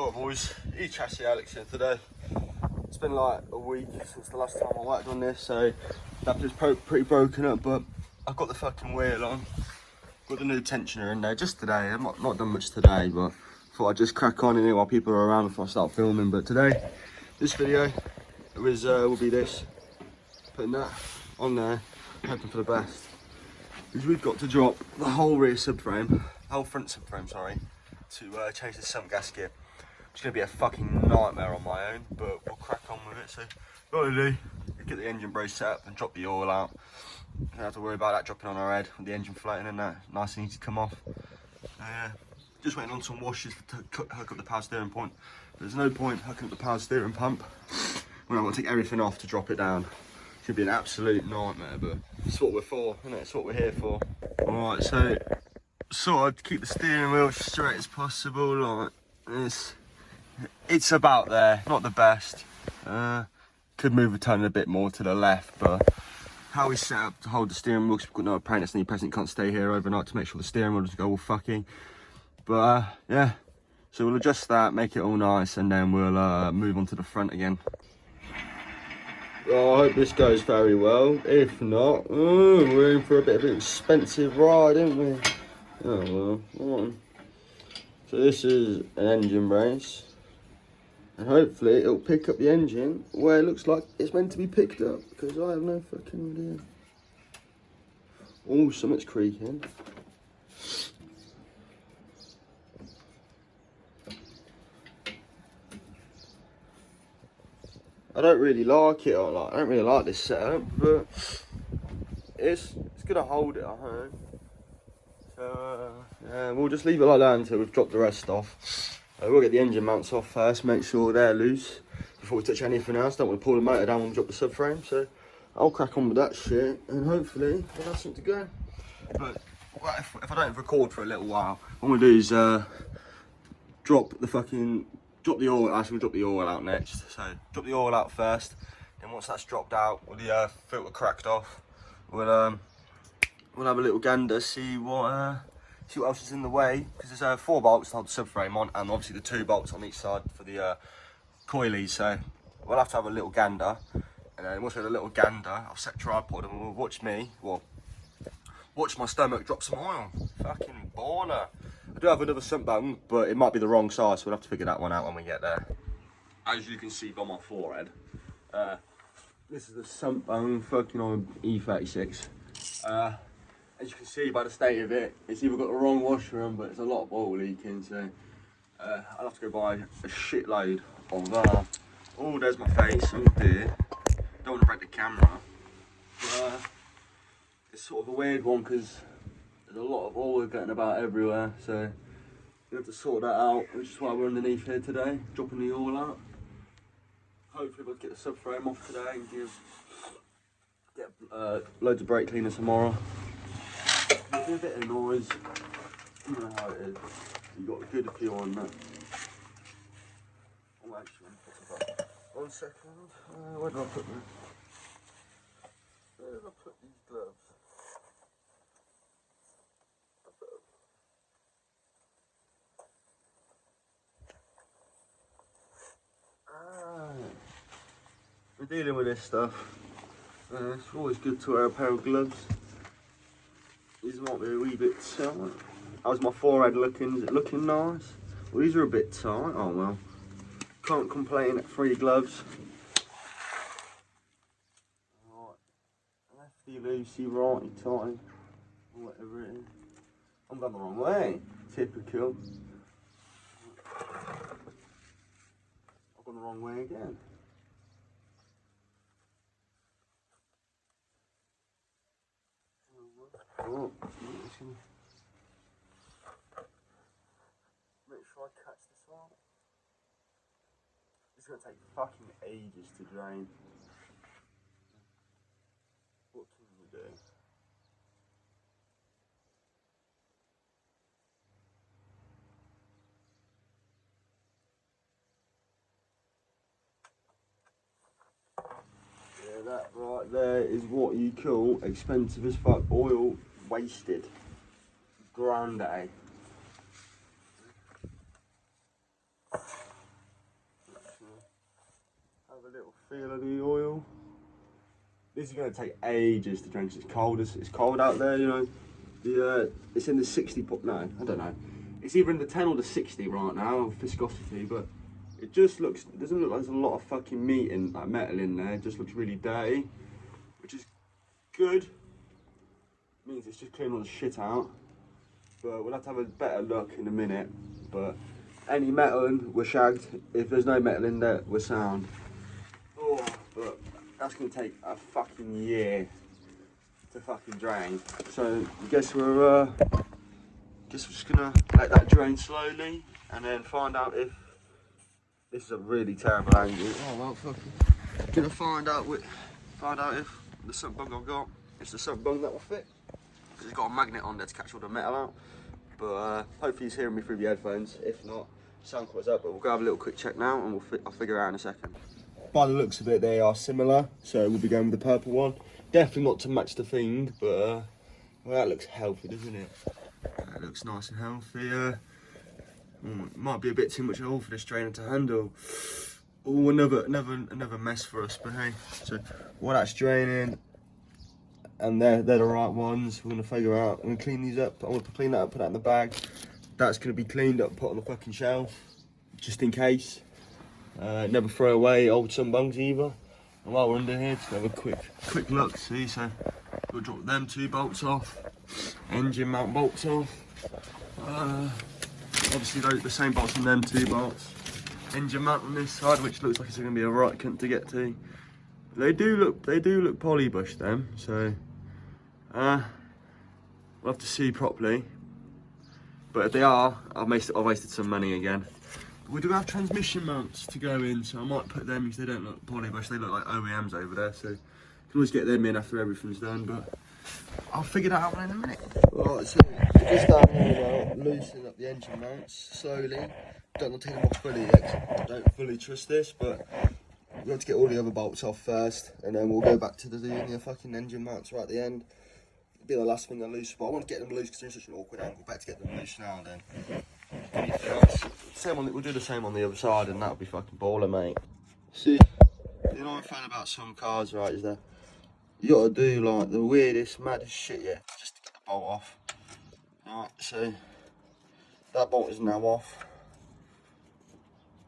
Alright boys, E36 Alex here today. It's been like a week since the last time I worked on this, so that was pretty broken up, but I've got the fucking wheel on. Got the new tensioner in there just today. I've not done much today, but thought I'd just crack on in it while people are around before I start filming. But today, this video will be this. Putting that on there, hoping for the best. Because we've got to drop the whole rear subframe, the whole front subframe, sorry, to change the sump gasket. It's going to be a fucking nightmare on my own, but we'll crack on with it. So, what I do, get the engine brace set up and drop the oil out. Don't have to worry about that dropping on our head with the engine floating and that. Nice and easy to come off. Just waiting on some washers to hook up the power steering point. There's no point hooking up the power steering pump when I've got to take everything off to drop it down. Should be an absolute nightmare, but it's what we're for, isn't it? It's what we're here for. Alright, so sort of keep the steering wheel as straight as possible, like this. It's about there, not the best. Could move the turn a bit more to the left, but how we set up to hold the steering wheel, because we've got no apprentice and the apprentice can't stay here overnight to make sure the steering wheel doesn't go all fucking. But yeah, so we'll adjust that, make it all nice, and then we'll move on to the front again. Well, I hope this goes very well. If not, we're in for a bit of an expensive ride, aren't we? Oh well, so this is an engine brace. And hopefully it'll pick up the engine where it looks like it's meant to be picked up, because I have no fucking idea. Oh, something's creaking. I don't really like it, I don't really like this setup, but it's gonna hold it, I hope. So yeah, we'll just leave it like that until we've dropped the rest off. We'll get the engine mounts off first, make sure they're loose before we touch anything else. Don't want to pull the motor down when we drop the subframe, so I'll crack on with that shit and hopefully we'll have something to go. But well, if I don't record for a little while, what I'm gonna do is drop the oil. Actually, we'll drop the oil out next. So drop the oil out first, then once that's dropped out with the filter cracked off, we'll have a little gander, see what else is in the way, because there's 4 bolts to hold the subframe on, and obviously the 2 bolts on each side for the coilies. So we'll have to have a little gander, and then once we have a little gander, I'll set tripod and we'll watch my stomach drop some oil. Fucking baller. I do have another sump bung, but it might be the wrong size, so we'll have to figure that one out when we get there. As you can see by my forehead, this is the sump bung fucking on E36. As you can see by the state of it, it's either got the wrong washer on, but it's a lot of oil leaking, so I'll have to go buy a shitload of that. Oh, there's my face, oh dear. Don't want to break the camera. But, it's sort of a weird one because there's a lot of oil getting about everywhere, so we have to sort that out, which is why we're underneath here today, dropping the oil out. Hopefully we'll get the subframe off today and get loads of brake cleaner tomorrow. There'll be a bit of noise, you know how it is. You've got a good feel on that. Oh, actually, one second. Where did I put them? Where did I put these gloves? We're dealing with this stuff. It's always good to wear a pair of gloves. These might be a wee bit tight. How's my forehead looking? Is it looking nice? Well, these are a bit tight. Oh well. Can't complain at 3 gloves. Right. Lefty loosey, righty tighty. Whatever it is. I'm going the wrong way. Typical. I've gone the wrong way again. Oh, make sure I catch this one. It's going to take fucking ages to drain. What can you do? Yeah, that right there is what you call expensive as fuck oil wasted. Grande. Have a little feel of the oil. This is going to take ages to drink. It's cold. It's cold out there, you know. It's in the 60 pot. No, I don't know. It's either in the 10 or the 60 right now, viscosity, but it just looks. It doesn't look like there's a lot of fucking meat in, like metal in there. It just looks really dirty, which is good. Means it's just cleaning all the shit out. But we'll have to have a better look in a minute. But any metal in, we're shagged. If there's no metal in there, we're sound. Oh, but that's gonna take a fucking year to fucking drain. So I guess we're just gonna let that drain slowly and then find out if this is a really terrible angle. Oh well, fucking gonna find out if the sump bung I've got is the sump bung that will fit. Because it's got a magnet on there to catch all the metal out. But hopefully he's hearing me through the headphones. If not, sound quite up. But we'll go have a little quick check now and I'll figure it out in a second. By the looks of it, they are similar. So we'll be going with the purple one. Definitely not to match the thing, but well, that looks healthy, doesn't it? That looks nice and healthy. Might be a bit too much oil for this drainer to handle. Oh, another mess for us. But hey, so while that's draining, and they're the right ones, we're gonna figure out. I'm gonna clean these up. I want to clean that up, put that in the bag. That's gonna be cleaned up, put on the fucking shelf, just in case. Never throw away old sunbungs either. And while we're under here, just have a quick look. See, so we'll drop them 2 bolts off, engine mount bolts off. Obviously the same bolts on them 2 bolts. Engine mount on this side, which looks like it's gonna be a right cunt to get to. They do look polybushed them, so we'll have to see properly. But if they are, I've wasted some money again. We do have transmission mounts to go in, so I might put them because they don't look polybushed. They look like OEMs over there, so you can always get them in after everything's done. But I'll figure that out in a minute. Right, so just down here now, loosening up the engine mounts slowly. Don't take them off fully yet. I don't fully trust this, but we have to get all the other bolts off first, and then we'll go back to doing the fucking engine mounts right at the end. It'll be the last thing I loose, but I want to get them loose because they're in such an awkward angle. Better to get them loose now then. We'll do the same on the other side, and that'll be fucking baller, mate. See, you know what I'm fan about some cars, right, is that you gotta do like the weirdest, maddest shit, yeah, just to get the bolt off. Alright, so that bolt is now off.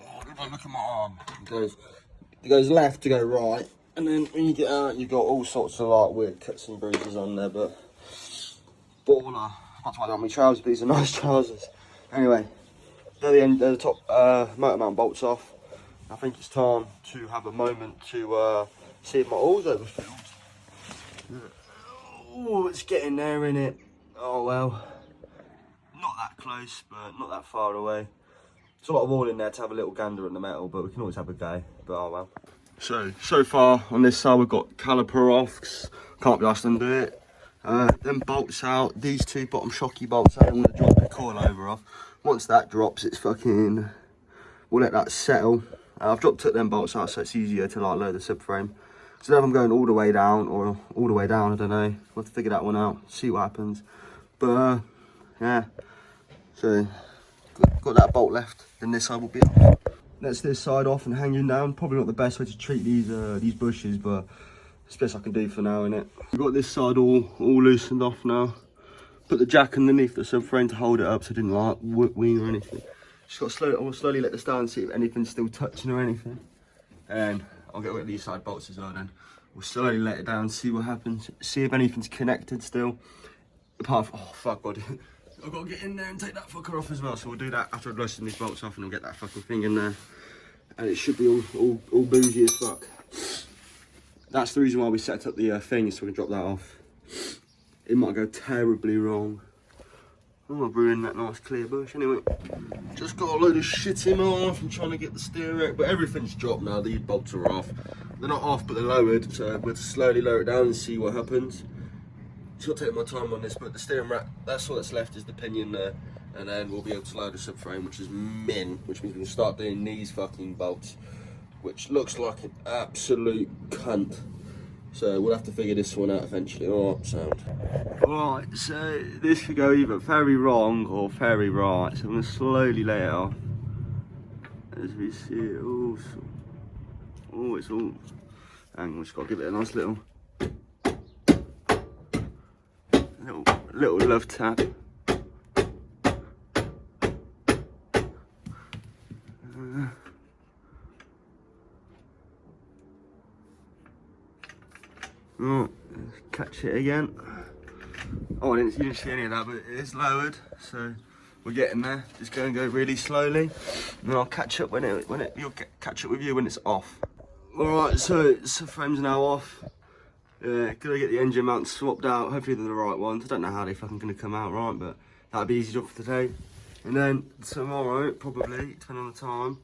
Oh, look at my arm. It goes left to go right, and then when you get out, you've got all sorts of like weird cuts and bruises on there, but baller. That's why I don't have my trousers, but these are nice trousers. Anyway, they're the top motor mount bolts off. I think it's time to have a moment to see if my oil's overfilled. Oh, it's getting there, innit? Oh well, not that close, but not that far away. There's a lot of oil in there to have a little gander at the metal, but we can always have a go, but oh well. So far on this side we've got caliper off, can't be asked to undo it. Then bolts out, these 2 bottom shocky bolts out, I'm going to drop the coilover off. Once that drops, it's fucking, we'll let that settle. I've took them bolts out so it's easier to like load the subframe. So now if I'm going all the way down or all the way down, I don't know. We'll have to figure that one out, see what happens. But yeah, so got that bolt left, then this side will be off. That's this side off and hanging down. Probably not the best way to treat these bushes, but it's the best I can do for now, innit? We've got this side all loosened off now. Put the jack underneath the subframe to hold it up so it didn't like wing or anything. Just got to I will slowly let this down and see if anything's still touching or anything. And I'll get rid of these side bolts as well then. We'll slowly let it down, see what happens, see if anything's connected still. Apart from, oh fuck God. I've got to get in there and take that fucker off as well. So we'll do that after I've loosened these bolts off and we'll get that fucking thing in there. And it should be all bougie as fuck. That's the reason why we set up the thing, so we can drop that off. It might go terribly wrong. Oh, I've ruined that nice clear bush. Anyway, just got a load of shit in off. I'm trying to get the steering, but everything's dropped now. These bolts are off. They're not off, but they're lowered. So we'll slowly lower it down and see what happens. Still taking my time on this, but the steering rack, that's all that's left is the pinion there. And then we'll be able to load the subframe, which is which means we can start doing these fucking bolts, which looks like an absolute cunt. So we'll have to figure this one out eventually. Alright, sound. Right, so this could go either very wrong or very right. So I'm going to slowly lay it off. As we see it Oh, it's all. Hang on, just got to give it a nice little love tap. Oh, catch it again. Oh, you didn't see any of that, but it is lowered, so we're getting there. Just go really slowly, and then I'll catch up catch up with you when it's off. All right, so the frame's now off. Yeah, gotta get the engine mounts swapped out. Hopefully they're the right ones. I don't know how they're fucking gonna come out right, but that'll be easy job for today. And then tomorrow, probably, depending on the time,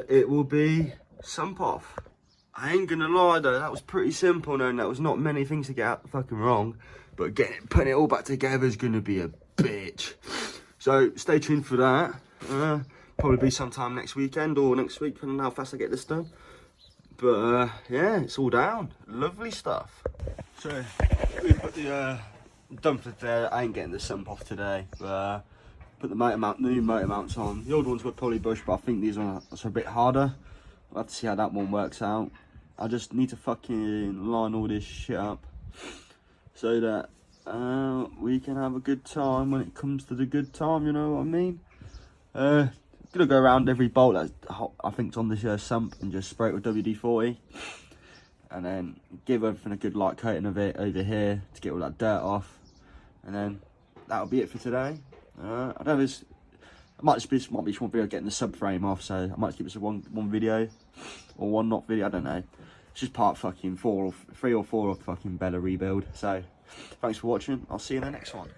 it will be sump off. I ain't gonna lie though, that was pretty simple. No, that was not many things to get out fucking wrong, but putting it all back together is gonna be a bitch. So stay tuned for that. Probably be sometime next weekend or next week, depending on how fast I get this done. But yeah, it's all down. Lovely stuff. So we put the dumper there. I ain't getting the sump off today, but put the new motor mounts on. The old ones were poly bush, but I think these ones are a bit harder. We'll have to see how that one works out. I just need to fucking line all this shit up so that we can have a good time when it comes to the good time, you know what I mean? Gonna go around every bolt that I think's on this sump and just spray it with WD-40, and then give everything a good light coating of it over here to get all that dirt off, and then that'll be it for today. I don't know, it might just one video getting the subframe off, so I might keep this one video or one not video, I don't know. It's just part fucking 3 or 4 of fucking Bella rebuild. So thanks for watching, I'll see you in the next one.